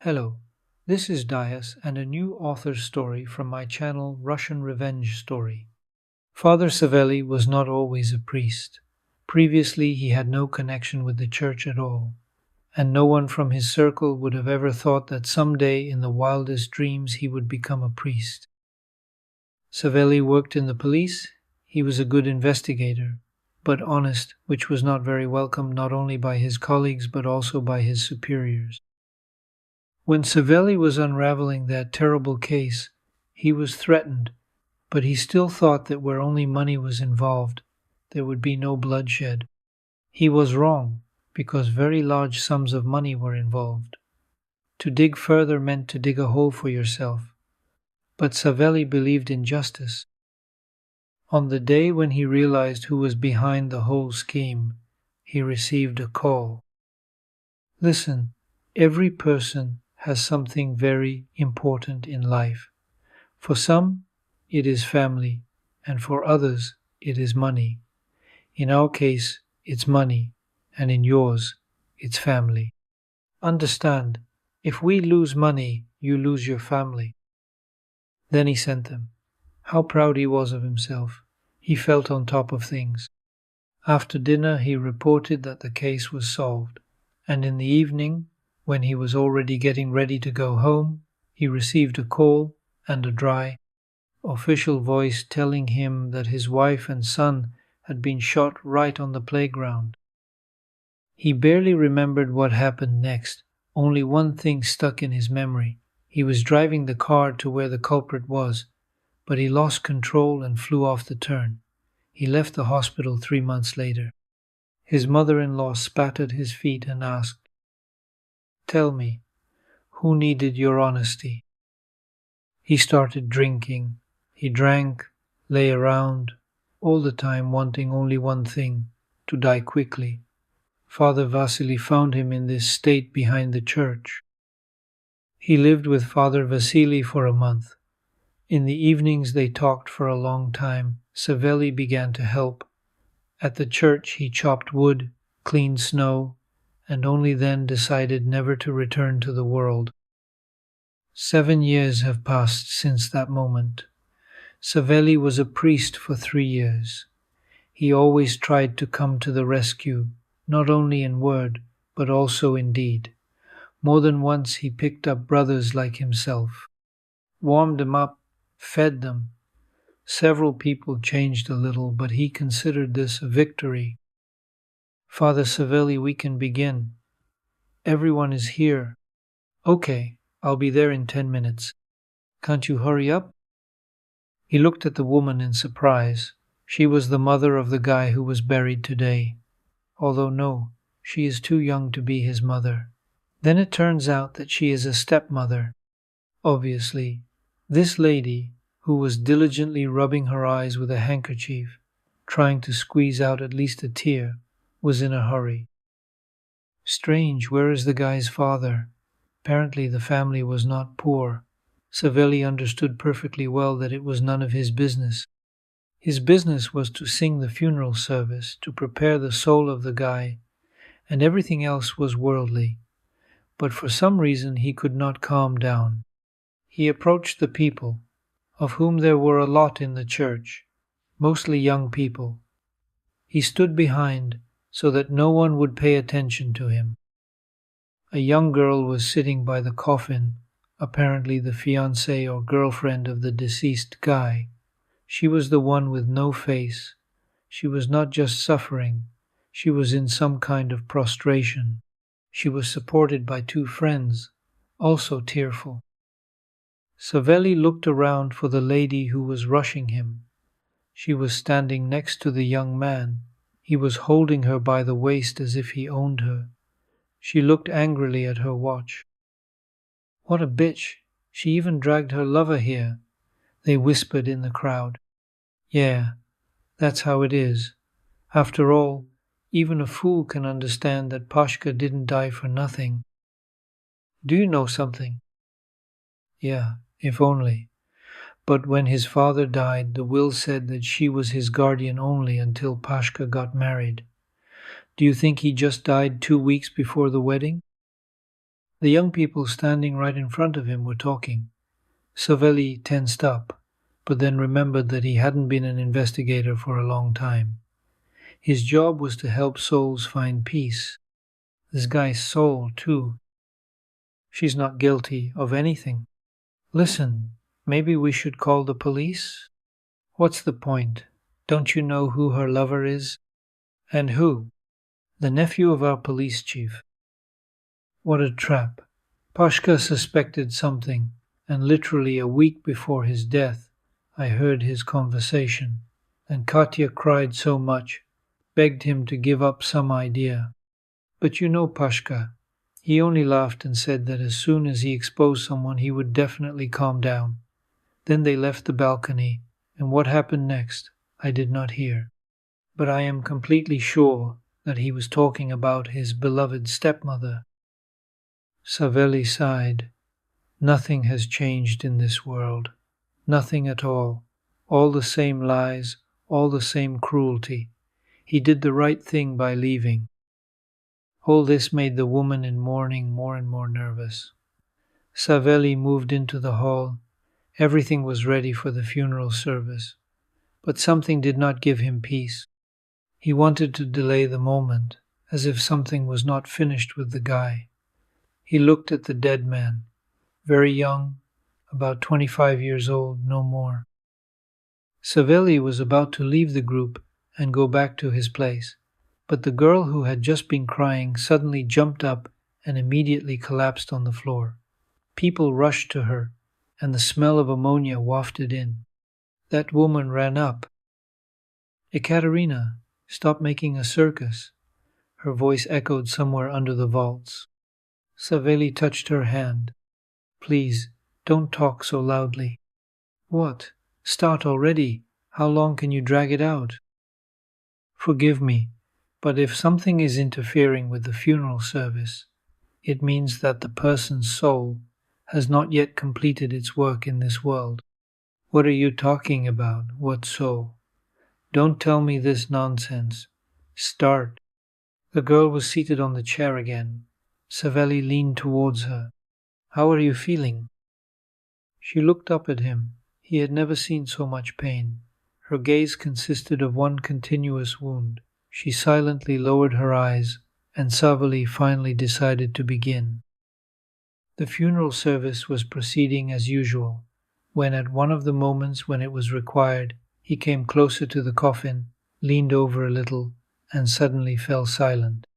Hello, this is Dias and a new author's story from my channel Russian Revenge Story. Father Saveliy was not always a priest. Previously, he had no connection with the church at all, and no one from his circle would have ever thought that someday in the wildest dreams he would become a priest. Saveliy worked in the police. He was a good investigator, but honest, which was not very welcome not only by his colleagues but also by his superiors. When Saveliy was unraveling that terrible case, he was threatened, but he still thought that where only money was involved, there would be no bloodshed. He was wrong, because very large sums of money were involved. To dig further meant to dig a hole for yourself. But Saveliy believed in justice. On the day when he realized who was behind the whole scheme, he received a call. Listen, every person has something very important in life. For some, it is family, and for others, it is money. In our case, it's money, and in yours, it's family. Understand, if we lose money, you lose your family. Then he sent them. How proud he was of himself. He felt on top of things. After dinner, he reported that the case was solved, and in the evening, when he was already getting ready to go home, he received a call and a dry, official voice telling him that his wife and son had been shot right on the playground. He barely remembered what happened next. Only one thing stuck in his memory. He was driving the car to where the culprit was, but he lost control and flew off the turn. He left the hospital 3 months later. His mother-in-law spat at his feet and asked, "Tell me, who needed your honesty?" He started drinking. He drank, lay around, all the time wanting only one thing, to die quickly. Father Vasily found him in this state behind the church. He lived with Father Vasily for a month. In the evenings they talked for a long time. Saveliy began to help. At the church he chopped wood, cleaned snow, and only then decided never to return to the world. 7 years have passed since that moment. Saveliy was a priest for 3 years. He always tried to come to the rescue, not only in word, but also in deed. More than once he picked up brothers like himself, warmed them up, fed them. Several people changed a little, but he considered this a victory. "Father Saveliy, we can begin. Everyone is here." "Okay, I'll be there in 10 minutes. Can't you hurry up?" He looked at the woman in surprise. She was the mother of the guy who was buried today. Although no, she is too young to be his mother. Then it turns out that she is a stepmother. Obviously, this lady, who was diligently rubbing her eyes with a handkerchief, trying to squeeze out at least a tear, was in a hurry. Strange, where is the guy's father? Apparently the family was not poor. Saveliy understood perfectly well that it was none of his business. His business was to sing the funeral service, to prepare the soul of the guy, and everything else was worldly. But for some reason he could not calm down. He approached the people, of whom there were a lot in the church, mostly young people. He stood behind, so that no one would pay attention to him. A young girl was sitting by the coffin, apparently the fiancée or girlfriend of the deceased guy. She was the one with no face. She was not just suffering, she was in some kind of prostration. She was supported by 2 friends, also tearful. Saveliy looked around for the lady who was rushing him. She was standing next to the young man. He was holding her by the waist as if he owned her. She looked angrily at her watch. "What a bitch! She even dragged her lover here," they whispered in the crowd. "Yeah, that's how it is. After all, even a fool can understand that Pashka didn't die for nothing. Do you know something?" "Yeah, if only. But when his father died, the will said that she was his guardian only until Pashka got married. Do you think he just died 2 weeks before the wedding?" The young people standing right in front of him were talking. Saveliy tensed up, but then remembered that he hadn't been an investigator for a long time. His job was to help souls find peace. This guy's soul, too. She's not guilty of anything. Listen, maybe we should call the police? What's the point? Don't you know who her lover is? And who? The nephew of our police chief. What a trap. Pashka suspected something, and literally a week before his death, I heard his conversation, and Katya cried so much, begged him to give up some idea. But you know Pashka. He only laughed and said that as soon as he exposed someone he would definitely calm down. Then they left the balcony, and what happened next, I did not hear. But I am completely sure that he was talking about his beloved stepmother. Saveliy sighed. Nothing has changed in this world. Nothing at all. All the same lies, all the same cruelty. He did the right thing by leaving. All this made the woman in mourning more and more nervous. Saveliy moved into the hall. Everything was ready for the funeral service. But something did not give him peace. He wanted to delay the moment, as if something was not finished with the guy. He looked at the dead man, very young, about 25 years old, no more. Saveliy was about to leave the group and go back to his place, but the girl who had just been crying suddenly jumped up and immediately collapsed on the floor. People rushed to her, and the smell of ammonia wafted in. That woman ran up. "Ekaterina, stop making a circus." Her voice echoed somewhere under the vaults. Saveliy touched her hand. "Please, don't talk so loudly." "What? Start already? How long can you drag it out?" "Forgive me, but if something is interfering with the funeral service, it means that the person's soul has not yet completed its work in this world." "What are you talking about? What soul? Don't tell me this nonsense. Start." The girl was seated on the chair again. Saveliy leaned towards her. "How are you feeling?" She looked up at him. He had never seen so much pain. Her gaze consisted of one continuous wound. She silently lowered her eyes, and Saveliy finally decided to begin. The funeral service was proceeding as usual, when at one of the moments when it was required, he came closer to the coffin, leaned over a little, and suddenly fell silent.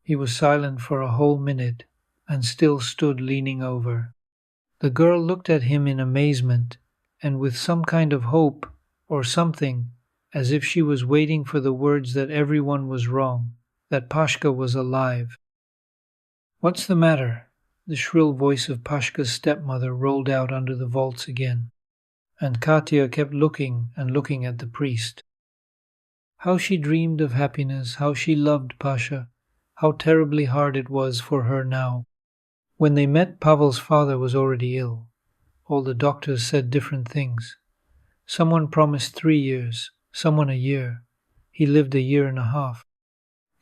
He was silent for a whole minute, and still stood leaning over. The girl looked at him in amazement, and with some kind of hope, or something, as if she was waiting for the words that everyone was wrong, that Pashka was alive. "What's the matter?" The shrill voice of Pashka's stepmother rolled out under the vaults again, and Katya kept looking and looking at the priest. How she dreamed of happiness, how she loved Pasha, how terribly hard it was for her now. When they met, Pavel's father was already ill. All the doctors said different things. Someone promised 3 years, someone a year. He lived a year and a half.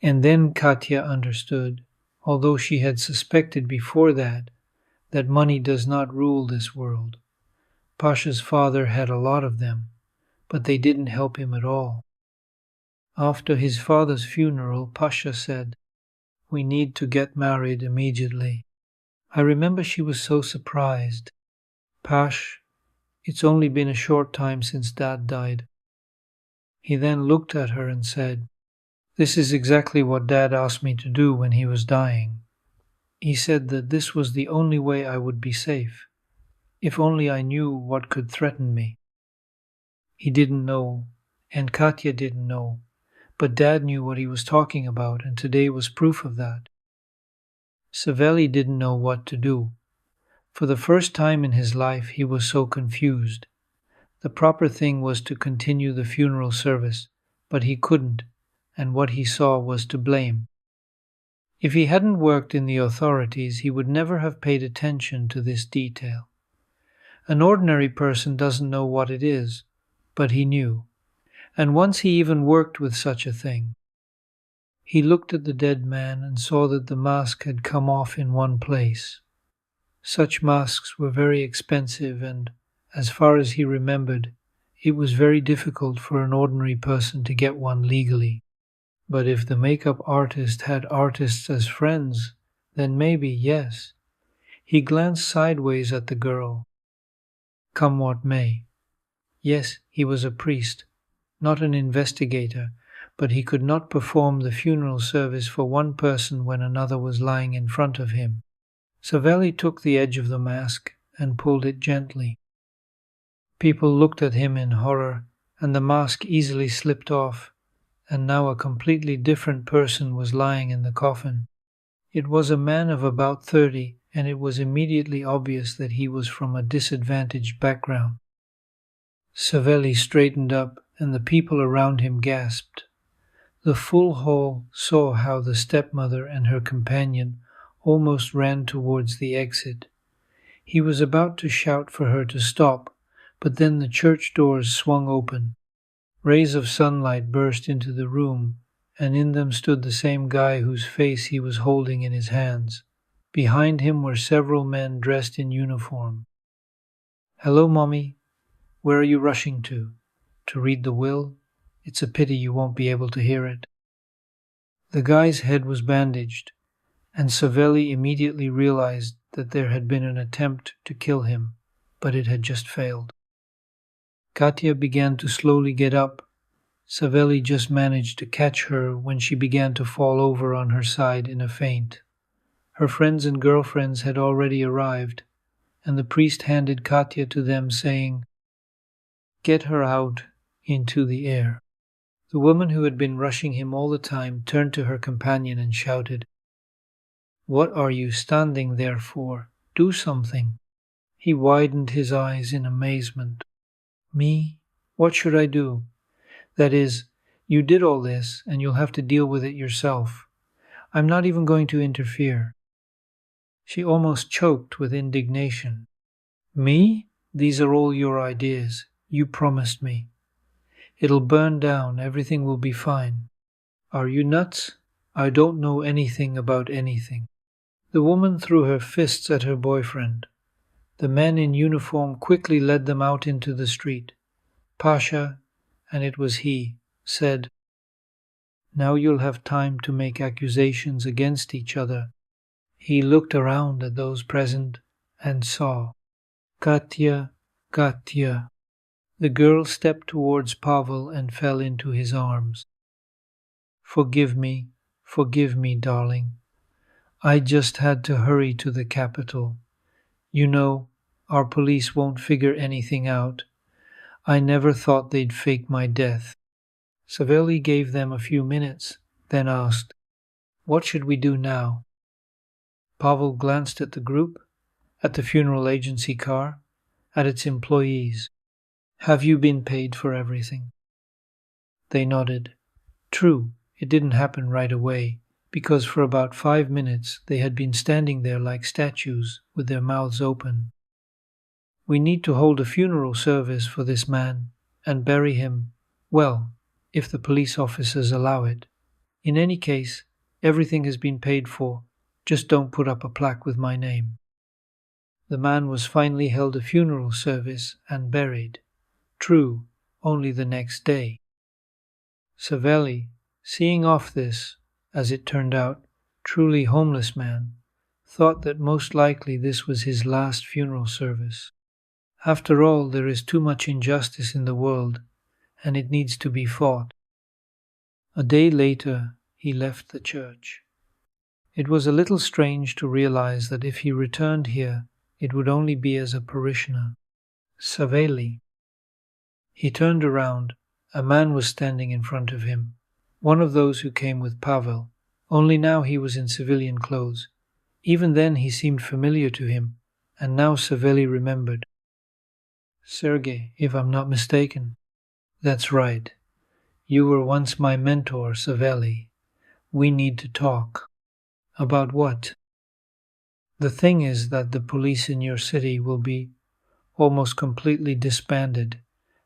And then Katya understood, although she had suspected before that money does not rule this world. Pasha's father had a lot of them, but they didn't help him at all. After his father's funeral, Pasha said, "We need to get married immediately." I remember she was so surprised. "Pash, it's only been a short time since Dad died." He then looked at her and said, "This is exactly what Dad asked me to do when he was dying. He said that this was the only way I would be safe, if only I knew what could threaten me." He didn't know, and Katya didn't know, but Dad knew what he was talking about, and today was proof of that. Saveliy didn't know what to do. For the first time in his life, he was so confused. The proper thing was to continue the funeral service, but he couldn't, and what he saw was to blame. If he hadn't worked in the authorities, he would never have paid attention to this detail. An ordinary person doesn't know what it is, but he knew, and once he even worked with such a thing. He looked at the dead man and saw that the mask had come off in one place. Such masks were very expensive and, as far as he remembered, it was very difficult for an ordinary person to get one legally. But if the makeup artist had artists as friends, then maybe, yes. He glanced sideways at the girl. Come what may. Yes, he was a priest, not an investigator, but he could not perform the funeral service for one person when another was lying in front of him. Saveliy took the edge of the mask and pulled it gently. People looked at him in horror, and the mask easily slipped off, and now a completely different person was lying in the coffin. It was a man of about 30, and it was immediately obvious that he was from a disadvantaged background. Saveliy straightened up, and the people around him gasped. The full hall saw how the stepmother and her companion almost ran towards the exit. He was about to shout for her to stop, but then the church doors swung open. Rays of sunlight burst into the room, and in them stood the same guy whose face he was holding in his hands. Behind him were several men dressed in uniform. "Hello, Mommy. Where are you rushing to? To read the will? It's a pity you won't be able to hear it." The guy's head was bandaged, and Saveliy immediately realized that there had been an attempt to kill him, but it had just failed. Katya began to slowly get up. Saveliy just managed to catch her when she began to fall over on her side in a faint. Her friends and girlfriends had already arrived, and the priest handed Katya to them, saying, "Get her out into the air." The woman who had been rushing him all the time turned to her companion and shouted, "What are you standing there for? Do something." He widened his eyes in amazement. "Me? What should I do? That is, you did all this, and you'll have to deal with it yourself. I'm not even going to interfere." She almost choked with indignation. "Me? These are all your ideas. You promised me. It'll burn down, everything will be fine. Are you nuts? I don't know anything about anything." The woman threw her fists at her boyfriend. The men in uniform quickly led them out into the street. Pasha, and it was he, said, "Now you'll have time to make accusations against each other." He looked around at those present and saw Katya, Katya. The girl stepped towards Pavel and fell into his arms. Forgive me, darling. I just had to hurry to the capital. You know, our police won't figure anything out. I never thought they'd fake my death." Saveliy gave them a few minutes, then asked, "What should we do now?" Pavel glanced at the group, at the funeral agency car, at its employees. "Have you been paid for everything?" They nodded. True, it didn't happen right away, because for about 5 minutes they had been standing there like statues with their mouths open. "We need to hold a funeral service for this man and bury him, well, if the police officers allow it. In any case, everything has been paid for. Just don't put up a plaque with my name." The man was finally held a funeral service and buried. True, only the next day. Saveliy, seeing off this, as it turned out, truly homeless man, thought that most likely this was his last funeral service. After all, there is too much injustice in the world, and it needs to be fought. A day later, he left the church. It was a little strange to realize that if he returned here, it would only be as a parishioner. Saveliy. He turned around. A man was standing in front of him, one of those who came with Pavel, only now he was in civilian clothes. Even then he seemed familiar to him, and now Saveliy remembered. "Sergey, if I'm not mistaken." "That's right. You were once my mentor, Saveliy. We need to talk." "About what?" "The thing is that the police in your city will be almost completely disbanded,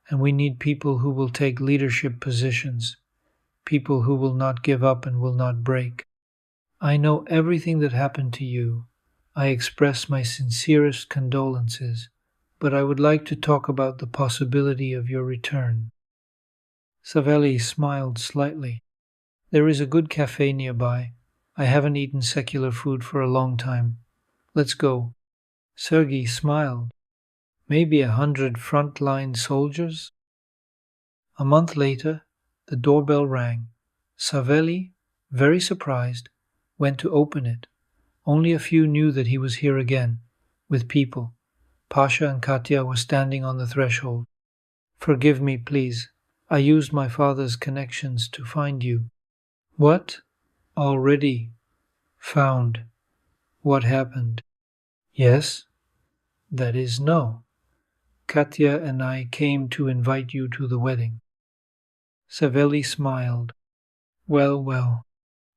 and we need people who will take leadership positions. people who will not give up and will not break. I know everything that happened to you. I express my sincerest condolences, but I would like to talk about the possibility of your return. Saveliy smiled slightly. There is a good cafe nearby. I haven't eaten secular food for a long time. Let's go. Sergei smiled. Maybe 100 front-line soldiers? A month later, the doorbell rang. Saveliy, very surprised, went to open it. Only a few knew that he was here again, with people. Pasha and Katya were standing on the threshold. Forgive me, please. I used my father's connections to find you. What? Already found? What happened? Yes? That is no. Katya and I came to invite you to the wedding. Saveliy smiled. Well, well.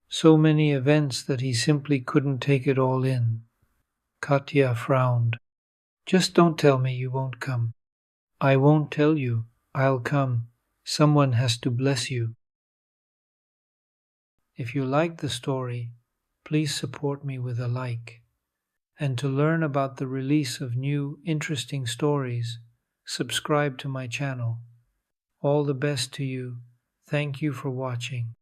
So many events that he simply couldn't take it all in. Katya frowned. Just don't tell me you won't come. I won't tell you. I'll come. Someone has to bless you. If you like the story, please support me with a like. And to learn about the release of new, interesting stories, subscribe to my channel. All the best to you. Thank you for watching.